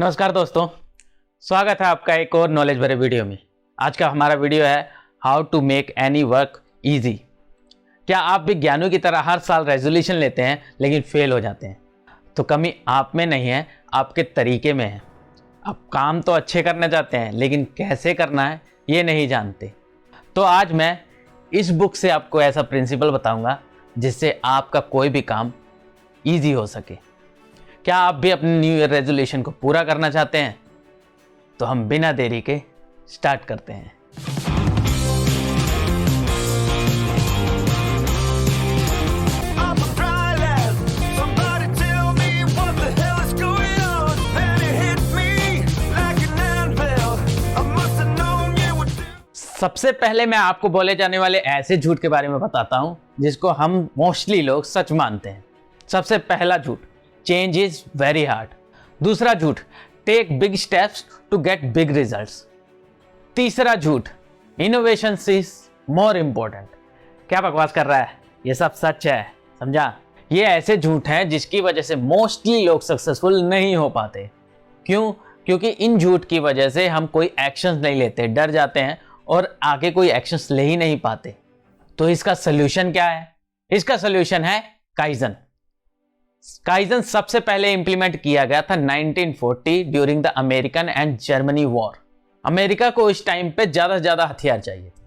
नमस्कार दोस्तों, स्वागत है आपका एक और नॉलेज भरे वीडियो में। आज का हमारा वीडियो है how to make any work easy. क्या आप भी ज्ञानों की तरह हर साल रेजोल्यूशन लेते हैं लेकिन फेल हो जाते हैं? तो कमी आप में नहीं है, आपके तरीके में है। आप काम तो अच्छे करना चाहते हैं लेकिन कैसे करना है ये नहीं जानते। तो आज मैं इस बुक से आपको ऐसा प्रिंसिपल बताऊंगा जिससे आपका कोई भी काम ईजी हो सके। क्या आप भी अपने न्यू ईयर रेजोल्यूशन को पूरा करना चाहते हैं? तो हम बिना देरी के स्टार्ट करते हैं। सबसे पहले मैं आपको बोले जाने वाले ऐसे झूठ के बारे में बताता हूं जिसको हम मोस्टली लोग सच मानते हैं। सबसे पहला झूठ, चेंज इज वेरी हार्ड। दूसरा झूठ, take big steps to get big results. तीसरा झूठ, इनोवेशन इज मोर इंपॉर्टेंट। क्या बकवास कर रहा है, ये सब सच है, समझा? ये ऐसे झूठ हैं जिसकी वजह से मोस्टली लोग सक्सेसफुल नहीं हो पाते। क्यों? क्योंकि इन झूठ की वजह से हम कोई एक्शंस नहीं लेते, डर जाते हैं और आगे कोई एक्शंस ले ही नहीं पाते। तो इसका सोल्यूशन क्या है? इसका सोल्यूशन है काइजन। काइजन सबसे पहले इंप्लीमेंट किया गया था 1940 during the American and Germany war. America को इस टाइम पे ज्यादा से ज्यादा हथियार चाहिए थे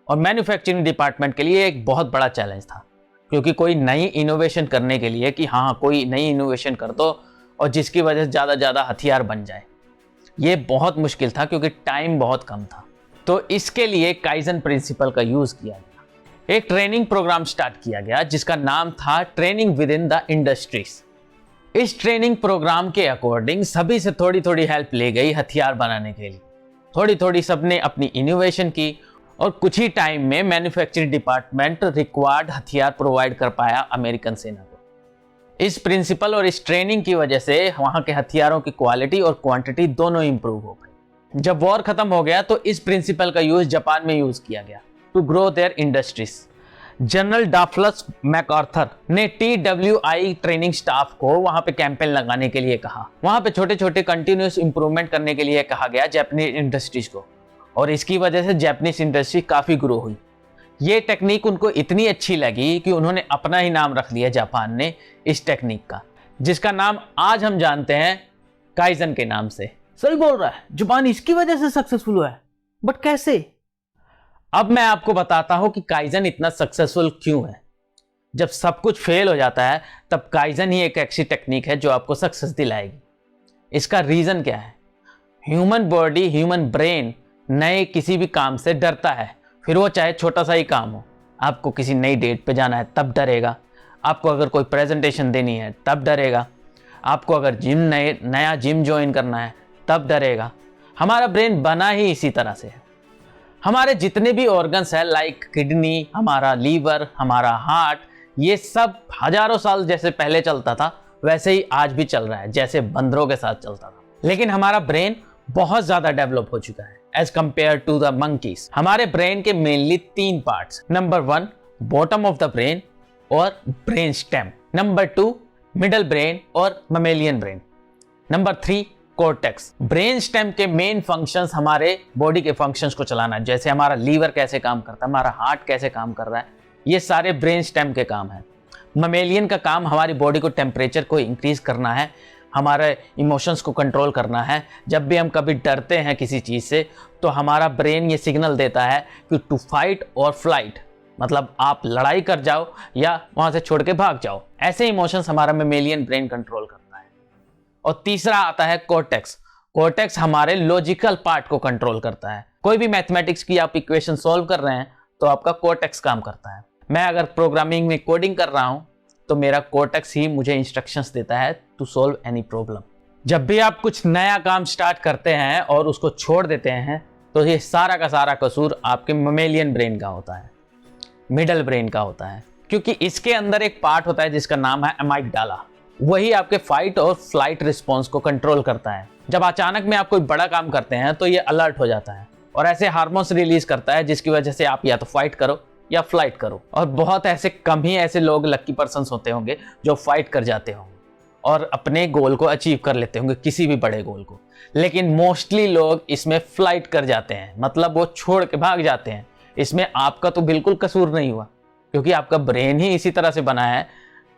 और मैन्युफैक्चरिंग डिपार्टमेंट के लिए एक बहुत बड़ा चैलेंज था, क्योंकि कोई नई इनोवेशन करने के लिए कि हाँ कोई नई इनोवेशन कर दो और जिसकी वजह से ज्यादा हथियार बन जाए, ये बहुत मुश्किल था क्योंकि टाइम बहुत कम था। तो इसके लिए काइजन प्रिंसिपल का यूज किया गया। एक ट्रेनिंग प्रोग्राम स्टार्ट किया गया जिसका नाम था training with in the industries. इस ट्रेनिंग प्रोग्राम के अकॉर्डिंग सभी से थोड़ी थोड़ी हेल्प ले गई हथियार बनाने के लिए। थोड़ी थोड़ी सबने अपनी इनोवेशन की और कुछ ही टाइम में मैन्युफैक्चरिंग डिपार्टमेंट रिक्वायर्ड हथियार प्रोवाइड कर पाया अमेरिकन सेना को। इस प्रिंसिपल और इस ट्रेनिंग की वजह से वहां के हथियारों की क्वालिटी और क्वांटिटी दोनों इंप्रूव हो गई। जब वॉर खत्म हो गया तो इस प्रिंसिपल का यूज जापान में यूज किया गया to grow their industries. General Douglas MacArthur ने TWI ट्रेनिंग स्टाफ को वहां पे कैंपेन लगाने के लिए कहा। वहां पे छोटे छोटे कंटिन्यूस इंप्रूवमेंट करने के लिए कहा गया जापानीज इंडस्ट्रीज को, और इसकी वजह से जापानीज इंडस्ट्री काफी ग्रो हुई। ये टेक्निक उनको इतनी अच्छी लगी कि उन्होंने अपना ही नाम रख लिया जापान ने इस टेक्निक का, जिसका नाम आज हम जानते हैं काइजन के नाम से। सही बोल रहा है, जापान इसकी वजह से सक्सेसफुल हुआ है, बट कैसे? अब मैं आपको बताता हूं कि काइजन इतना सक्सेसफुल क्यों है। जब सब कुछ फेल हो जाता है तब काइजन ही एक ऐसी टेक्निक है जो आपको सक्सेस दिलाएगी। इसका रीजन क्या है? ह्यूमन बॉडी, ह्यूमन ब्रेन नए किसी भी काम से डरता है, फिर वो चाहे छोटा सा ही काम हो। आपको किसी नई डेट पे जाना है तब डरेगा, आपको अगर कोई प्रेजेंटेशन देनी है तब डरेगा, आपको अगर नया जिम ज्वाइन करना है तब डरेगा। हमारा ब्रेन बना ही इसी तरह से है। हमारे जितने भी ऑर्गन्स हैं लाइक किडनी, हमारा लीवर, हमारा हार्ट, ये सब हजारों साल जैसे पहले चलता था वैसे ही आज भी चल रहा है, जैसे बंदरों के साथ चलता था। लेकिन हमारा ब्रेन बहुत ज्यादा डेवलप हो चुका है as compare to the monkeys. हमारे ब्रेन के mainly 3 parts. Number 1 bottom of the brain और brain stem. Number 2 middle brain और mammalian brain. Number 3 cortex. Brain stem के मेन फंक्शंस हमारे बॉडी के फंक्शंस को चलाना है, जैसे हमारा लीवर कैसे काम करता है, हमारा हार्ट कैसे काम कर रहा है, ये सारे ब्रेन स्टेम के काम है। ममेलियन का काम हमारी बॉडी को टेम्परेचर को इंक्रीज करना है, हमारे इमोशंस को कंट्रोल करना है। जब भी हम कभी डरते हैं किसी चीज से तो हमारा ब्रेन ये सिग्नल देता है कि टू फाइट और फ्लाइट, मतलब आप लड़ाई कर जाओ या वहां से छोड़ के भाग जाओ। ऐसे इमोशंस हमारा ममेलियन ब्रेन कंट्रोल करता है। और तीसरा आता है कॉर्टेक्स। कॉर्टेक्स हमारे लॉजिकल पार्ट को कंट्रोल करता है। कोई भी मैथमेटिक्स की आप इक्वेशन सॉल्व कर रहे हैं तो आपका कॉर्टेक्स काम करता है। मैं अगर प्रोग्रामिंग में कोडिंग कर रहा हूं तो मेरा कॉर्टेक्स ही मुझे इंस्ट्रक्शंस देता है टू सॉल्व एनी प्रॉब्लम। जब भी आप कुछ नया काम स्टार्ट करते हैं और उसको छोड़ देते हैं तो ये सारा का सारा कसूर आपके ममेलियन ब्रेन का होता है, मिडल ब्रेन का होता है, क्योंकि इसके अंदर एक पार्ट होता है जिसका नाम है अमाइगडाला। वही आपके फाइट और फ्लाइट रिस्पॉन्स को कंट्रोल करता है। जब अचानक में आप कोई बड़ा काम करते हैं तो ये अलर्ट हो जाता है और ऐसे हार्मोन्स रिलीज करता है जिसकी वजह से आप या तो फाइट करो या फ्लाइट करो। और बहुत ऐसे कम ही ऐसे लोग लकी पर्सन्स होते होंगे जो फाइट कर जाते होंगे। और अपने गोल को अचीव कर लेते होंगे, किसी भी बड़े गोल को। लेकिन मोस्टली लोग इसमें फ्लाइट कर जाते हैं, मतलब वो छोड़ के भाग जाते हैं। इसमें आपका तो बिल्कुल कसूर नहीं हुआ, क्योंकि आपका ब्रेन ही इसी तरह से बना है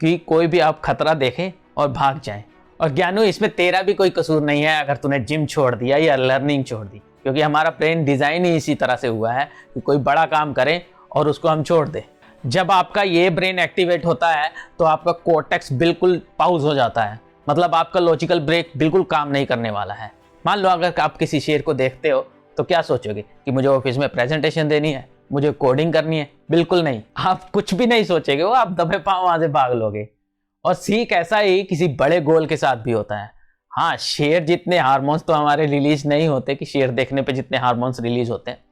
कि कोई भी आप खतरा देखें और भाग जाएं। और ज्ञानू, इसमें तेरा भी कोई कसूर नहीं है अगर तूने जिम छोड़ दिया या लर्निंग छोड़ दी, क्योंकि हमारा ब्रेन डिज़ाइन ही इसी तरह से हुआ है कि कोई बड़ा काम करें और उसको हम छोड़ दें। जब आपका ये ब्रेन एक्टिवेट होता है तो आपका कोर्टेक्स बिल्कुल पाउज हो जाता है, मतलब आपका लॉजिकल ब्रेक बिल्कुल काम नहीं करने वाला है। मान लो अगर आप किसी शेर को देखते हो तो क्या सोचोगे कि मुझे ऑफिस में प्रेजेंटेशन देनी है, मुझे कोडिंग करनी है? बिल्कुल नहीं, आप कुछ भी नहीं सोचेगे, वो आप दबे पांव वहां से भाग लोगे। और सीख ऐसा ही किसी बड़े गोल के साथ भी होता है। हाँ, शेर जितने हार्मोन्स तो हमारे रिलीज नहीं होते कि शेर देखने पे जितने हार्मोन्स रिलीज होते हैं,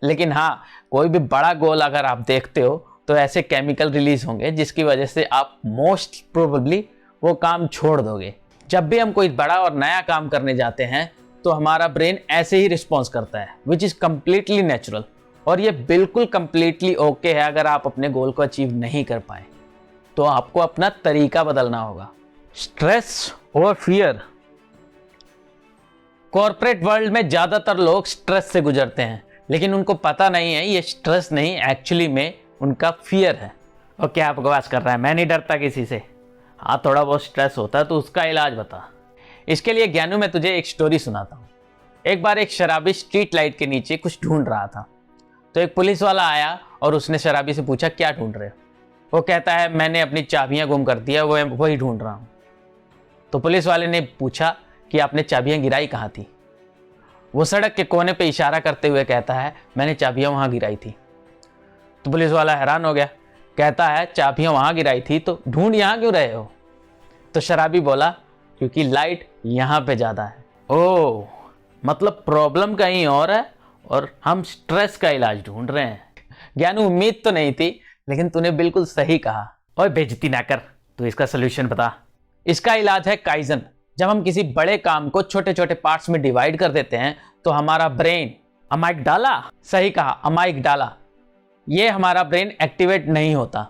लेकिन हाँ, कोई भी बड़ा गोल अगर आप देखते हो तो ऐसे केमिकल रिलीज होंगे जिसकी वजह से आप मोस्ट प्रोबेबली वो काम छोड़ दोगे। जब भी हम कोई बड़ा और नया काम करने जाते हैं तो हमारा ब्रेन ऐसे ही रिस्पॉन्स करता है, विच इज़ कम्प्लीटली नेचुरल। और ये बिल्कुल कम्प्लीटली ओके है अगर आप अपने गोल को अचीव नहीं कर पाए, तो आपको अपना तरीका बदलना होगा। स्ट्रेस और फियर। कॉर्पोरेट वर्ल्ड में ज़्यादातर लोग स्ट्रेस से गुजरते हैं, लेकिन उनको पता नहीं है ये स्ट्रेस नहीं, एक्चुअली में उनका फियर है। और क्या बकवास कर रहा है, मैं नहीं डरता किसी से। हाँ, थोड़ा बहुत स्ट्रेस होता है तो उसका इलाज बता। इसके लिए ज्ञानू, मैं तुझे एक स्टोरी सुनाता हूँ। एक बार एक शराबी स्ट्रीट लाइट के नीचे कुछ ढूंढ रहा था, तो एक पुलिस वाला आया और उसने शराबी से पूछा, क्या ढूंढ रहे हो? वो कहता है, मैंने अपनी चाबियां गुम कर दिया, वो वही ढूंढ रहा हूँ। तो पुलिस वाले ने पूछा कि आपने चाबियां गिराई कहाँ थी? वो सड़क के कोने पे इशारा करते हुए कहता है, मैंने चाबियां वहाँ गिराई थी। तो पुलिस वाला हैरान हो गया, कहता है, चाबियां वहाँ गिराई थी तो ढूंढ यहाँ क्यों रहे हो? तो शराबी बोला, क्योंकि लाइट यहाँ पे ज़्यादा है। ओह, मतलब प्रॉब्लम कहीं और है और हम स्ट्रेस का इलाज ढूंढ रहे हैं। ज्ञानू, उम्मीद तो नहीं थी, लेकिन तूने बिल्कुल सही कहा। और बेइज्जती ना कर, तू इसका सोल्यूशन बता। इसका इलाज है काइजन। जब हम किसी बड़े काम को छोटे छोटे पार्ट्स में डिवाइड कर देते हैं तो हमारा ब्रेन, अमाइगडाला, सही कहा, अमाइगडाला, ये हमारा ब्रेन एक्टिवेट नहीं होता,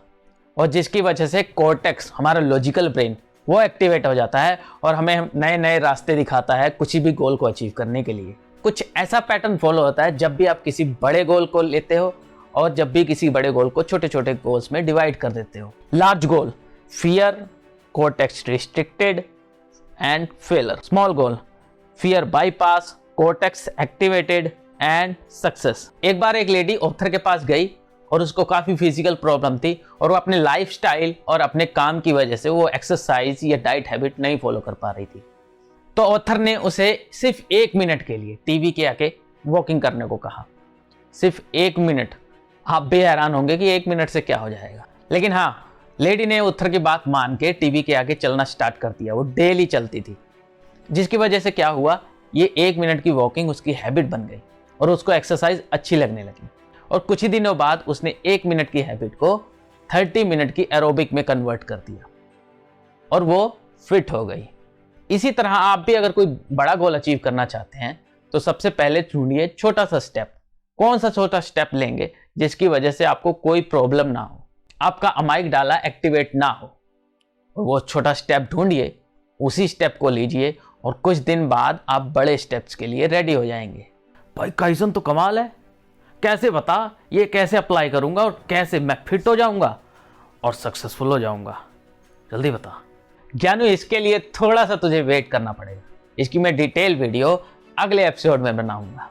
और जिसकी वजह से कॉर्टेक्स, हमारा लॉजिकल ब्रेन, वो एक्टिवेट हो जाता है और हमें नए नए रास्ते दिखाता है कुछ भी गोल को अचीव करने के लिए। कुछ ऐसा पैटर्न फॉलो होता है जब भी आप किसी बड़े गोल को लेते हो और जब भी किसी बड़े गोल को छोटे छोटे गोल्स में डिवाइड कर देते हो। Large goal, fear, cortex restricted and failure. Small goal, fear bypass, cortex activated and success. एक बार एक लेडी ऑथर के पास गई और उसको काफ़ी फिजिकल प्रॉब्लम थी और वो अपने लाइफस्टाइल और अपने काम की वजह से वो एक्सरसाइज या डाइट हैबिट नहीं फॉलो कर पा रही थी। तो ऑथर ने उसे सिर्फ 1 मिनट के लिए टीवी के आके वॉकिंग करने को कहा। सिर्फ 1 मिनट। आप भी हैरान होंगे कि 1 मिनट से क्या हो जाएगा, लेकिन हाँ, लेडी ने ऑथर की बात मान के टीवी के आगे चलना स्टार्ट कर दिया। वो डेली चलती थी, जिसकी वजह से क्या हुआ, ये 1 मिनट की वॉकिंग उसकी हैबिट बन गई और उसको एक्सरसाइज अच्छी लगने लगी। और कुछ ही दिनों बाद उसने 1 मिनट की हैबिट को 30 मिनट की एरोबिक में कन्वर्ट कर दिया और वो फिट हो गई। इसी तरह आप भी अगर कोई बड़ा गोल अचीव करना चाहते हैं तो सबसे पहले ढूंढिए छोटा सा स्टेप। कौन सा छोटा स्टेप लेंगे जिसकी वजह से आपको कोई प्रॉब्लम ना हो, आपका अमाइगडाला एक्टिवेट ना हो, और वो छोटा स्टेप ढूंढिए, उसी स्टेप को लीजिए और कुछ दिन बाद आप बड़े स्टेप्स के लिए रेडी हो जाएंगे। भाई, काइजन तो कमाल है। कैसे बता, ये कैसे अप्लाई करूंगा और कैसे मैं फिट हो जाऊंगा और सक्सेसफुल हो जाऊंगा, जल्दी बता। ज्ञानू, इसके लिए थोड़ा सा तुझे वेट करना पड़ेगा। इसकी मैं डिटेल वीडियो अगले एपिसोड में बनाऊंगा।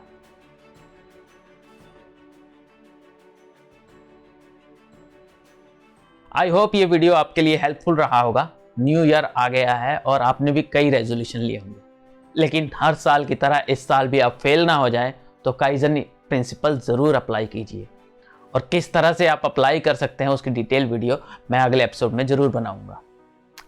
आई होप ये वीडियो आपके लिए हेल्पफुल रहा होगा। न्यू ईयर आ गया है और आपने भी कई रेजोल्यूशन लिए होंगे, लेकिन हर साल की तरह इस साल भी आप फेल ना हो जाए तो काइजन प्रिंसिपल ज़रूर अप्लाई कीजिए। और किस तरह से आप अप्लाई कर सकते हैं उसकी डिटेल वीडियो मैं अगले एपिसोड में ज़रूर बनाऊंगा।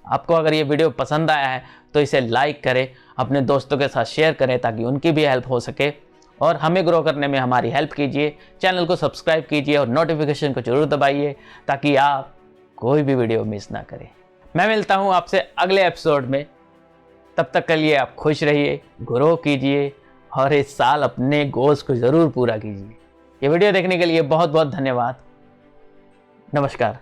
आपको अगर ये वीडियो पसंद आया है तो इसे लाइक करें, अपने दोस्तों के साथ शेयर करें ताकि उनकी भी हेल्प हो सके, और हमें ग्रो करने में हमारी हेल्प कीजिए। चैनल को सब्सक्राइब कीजिए और नोटिफिकेशन को जरूर दबाइए ताकि आप कोई भी वीडियो मिस ना करें। मैं मिलता हूँ आपसे अगले एपिसोड में। तब तक के लिए आप खुश रहिए, ग्रो कीजिए और इस साल अपने गोल्स को ज़रूर पूरा कीजिए। ये वीडियो देखने के लिए बहुत बहुत धन्यवाद। नमस्कार।